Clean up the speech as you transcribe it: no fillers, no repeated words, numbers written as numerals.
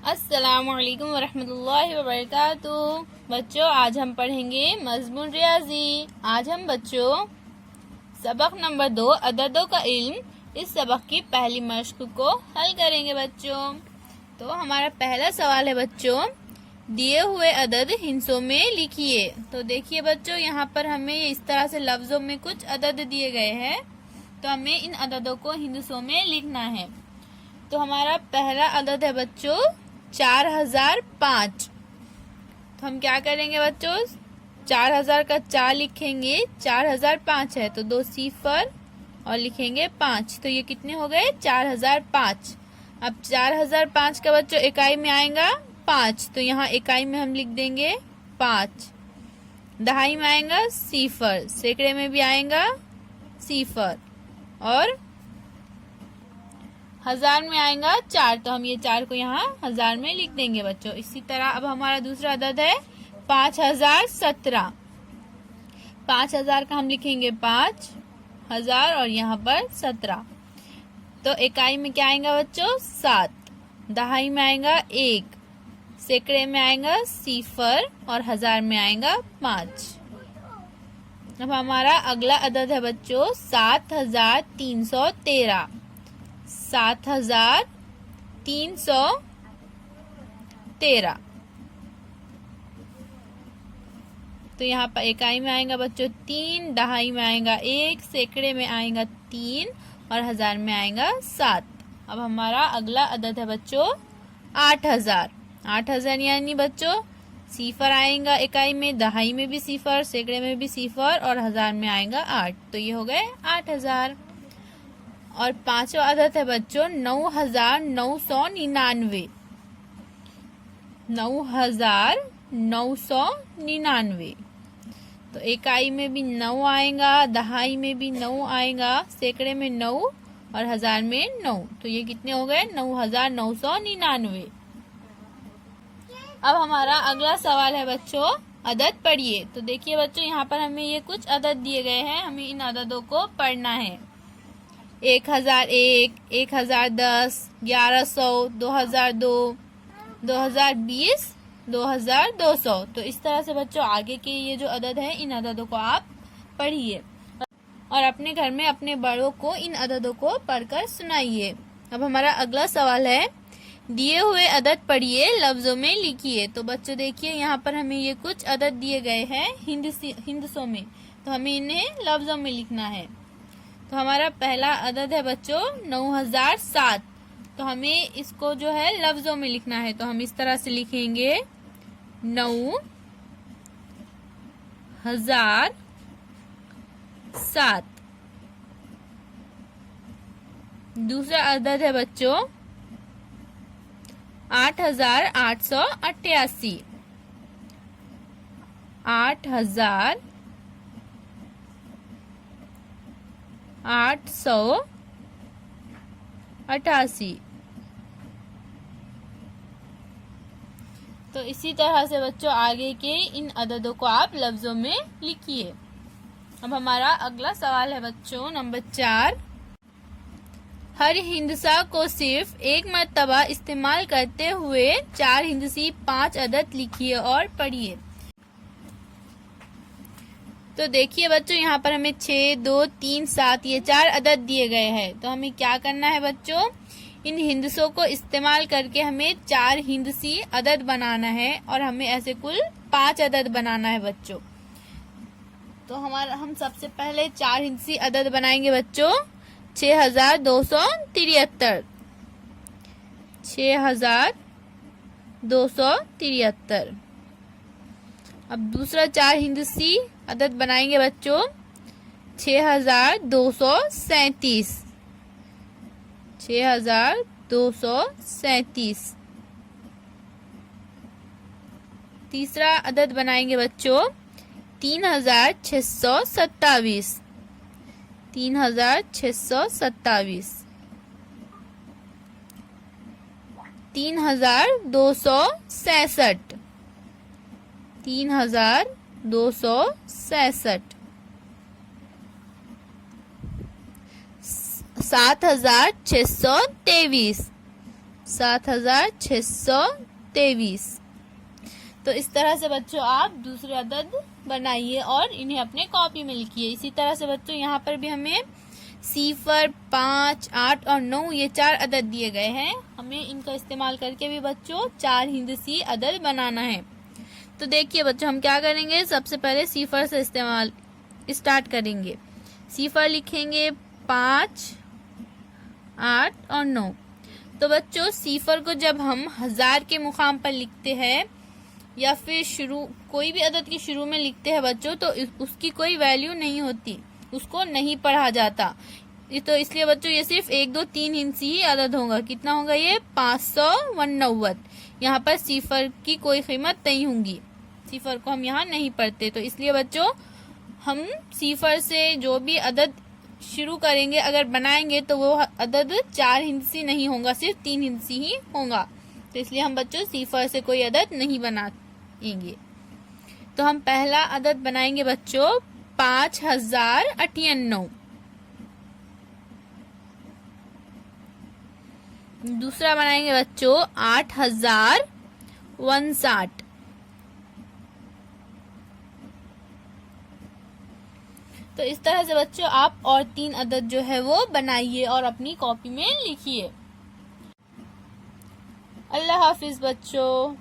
अस्सलामुअलैकुम वरहमतुल्लाहि वबरकातुहू। बच्चों, आज हम पढ़ेंगे मज़मून रियाजी। आज हम बच्चों सबक नंबर 2 अददों का इल्म इस सबक की पहली मश्क को हल करेंगे। बच्चों, तो हमारा पहला सवाल है बच्चों, दिए हुए अदद हिंसों में लिखिए। तो देखिए बच्चों, यहाँ पर हमें इस तरह से लफ्जों में कुछ अदद दिए गए हैं, तो हमें इन अददों को हिंसों में लिखना है। तो हमारा पहला अदद है बच्चों 4005। तो हम क्या करेंगे बच्चों, 4000 का 4 लिखेंगे, 4005 है तो 2 सिफर और लिखेंगे 5, तो ये कितने हो गए 4005। अब 4005 का बच्चों इकाई में आएगा 5, तो यहाँ इकाई में हम लिख देंगे 5। दहाई में आएगा सिफर, सैकड़े में भी आएगा सिफर, और हजार में आएगा 4, तो हम ये 4 को यहाँ हजार में लिख देंगे बच्चों। इसी तरह अब हमारा दूसरा अदद है 5017। 5000 का हम लिखेंगे 5000 और यहाँ पर 17, तो इकाई में क्या आएगा बच्चों 7, दहाई में आएगा 1, सैकड़े में आएगा सिफर और हजार में आएगा 5। अब हमारा अगला अदद है बच्चों 7313। 7313, तो यहाँ पर इकाई में आएगा बच्चों 3, दहाई में आएगा 1, सैकड़े में आएगा 3 और हजार में आएगा 7। अब हमारा अगला अदद है बच्चों 8000। 8000 यानी बच्चों सिफर आएगा इकाई में, दहाई में भी सिफर, सैकड़े में भी सिफर और हजार में आएगा 8, तो ये हो गए 8000। और पांचवा अदद है बच्चों 9999। 9999, तो इकाई में भी 9 आएगा, दहाई में भी 9 आएगा, सैकड़े में 9 और हजार में 9, तो ये कितने हो गए 9999। अब हमारा अगला सवाल है बच्चों, अदद पढ़िए। तो देखिए बच्चों, यहाँ पर हमें ये कुछ अदद दिए गए हैं, हमें इन अददों को पढ़ना है। 1001, 1010, 1100, 2002, 2020, 2200। तो इस तरह से बच्चों आगे के ये जो अदद है, इन अददों को आप पढ़िए और अपने घर में अपने बड़ों को इन अददों को पढ़कर सुनाइए। अब हमारा अगला सवाल है, दिए हुए अदद पढ़िए, लफ्जों में लिखिए। तो बच्चों देखिए, यहाँ पर हमें ये कुछ अदद दिए गए हैं हिंदसों में, तो हमें इन्हें लफ्जों में लिखना है। तो हमारा पहला अदद है बच्चों 9007। तो हमें इसको जो है लफ्जों में लिखना है, तो हम इस तरह से लिखेंगे 9007। दूसरा अदद है बच्चों 8888। 8888। तो इसी तरह से बच्चों आगे के इन अददों को आप लफ्जों में लिखिए। अब हमारा अगला सवाल है बच्चों नंबर 4, हर हिंदसा को सिर्फ एक मर्तबा इस्तेमाल करते हुए 4 हिंदसी 5 अदद लिखिए और पढ़िए। तो देखिए बच्चों, यहाँ पर हमें 6, 2, 3, 7 ये 4 अदद दिए गए हैं। तो हमें क्या करना है बच्चों, इन हिंदसों को इस्तेमाल करके हमें 4 हिंदसी अदद बनाना है और हमें ऐसे कुल 5 अदद बनाना है बच्चों। तो हम सबसे पहले 4 हिंदसी अदद बनाएंगे बच्चों 6273। 6273। अब दूसरा 4 हिंदसी अदद बनाएंगे बच्चों 6237। 6237। तीसरा अदद बनाएंगे बच्चों 3627। 3627। 3266। 3266। 7623। 7623। तो इस तरह से बच्चों आप दूसरे अदद बनाइए और इन्हें अपने कॉपी में लिखिए। इसी तरह से बच्चों यहाँ पर भी हमें 0, 5, 8 और 9 ये 4 अदद दिए गए हैं। हमें इनका इस्तेमाल करके भी बच्चों 4 हिंदसी अदद बनाना है। तो देखिए बच्चों हम क्या करेंगे, सबसे पहले 0 से इस्तेमाल स्टार्ट करेंगे। 0 लिखेंगे 5, 8 और 9। तो बच्चों 0 को जब हम 1000 के मुकाम पर लिखते हैं या फिर कोई भी अदद के शुरू में लिखते हैं बच्चों, तो उसकी कोई वैल्यू नहीं होती, उसको नहीं पढ़ा जाता। तो इसलिए बच्चों ये सिर्फ 1, 2, 3 हिंसी ही अदद होगा। कितना होगा ये 589। यहाँ पर 0 की कोई कीमत नहीं होगी, 0 को हम यहाँ नहीं पढ़ते। तो इसलिए बच्चों हम 0 से जो भी अदद शुरू करेंगे अगर बनाएंगे तो वो अदद 4 हिंसी नहीं होगा, सिर्फ 3 हिंसी ही होगा। तो इसलिए हम बच्चों 0 से कोई अदद नहीं बनाएंगे। तो हम पहला अदद बनाएंगे बच्चों 5098। दूसरा बनाएंगे बच्चों 8059। तो इस तरह से बच्चों आप और 3 अदद जो है वो बनाइए और अपनी कॉपी में लिखिए। अल्लाह हाफिज बच्चों।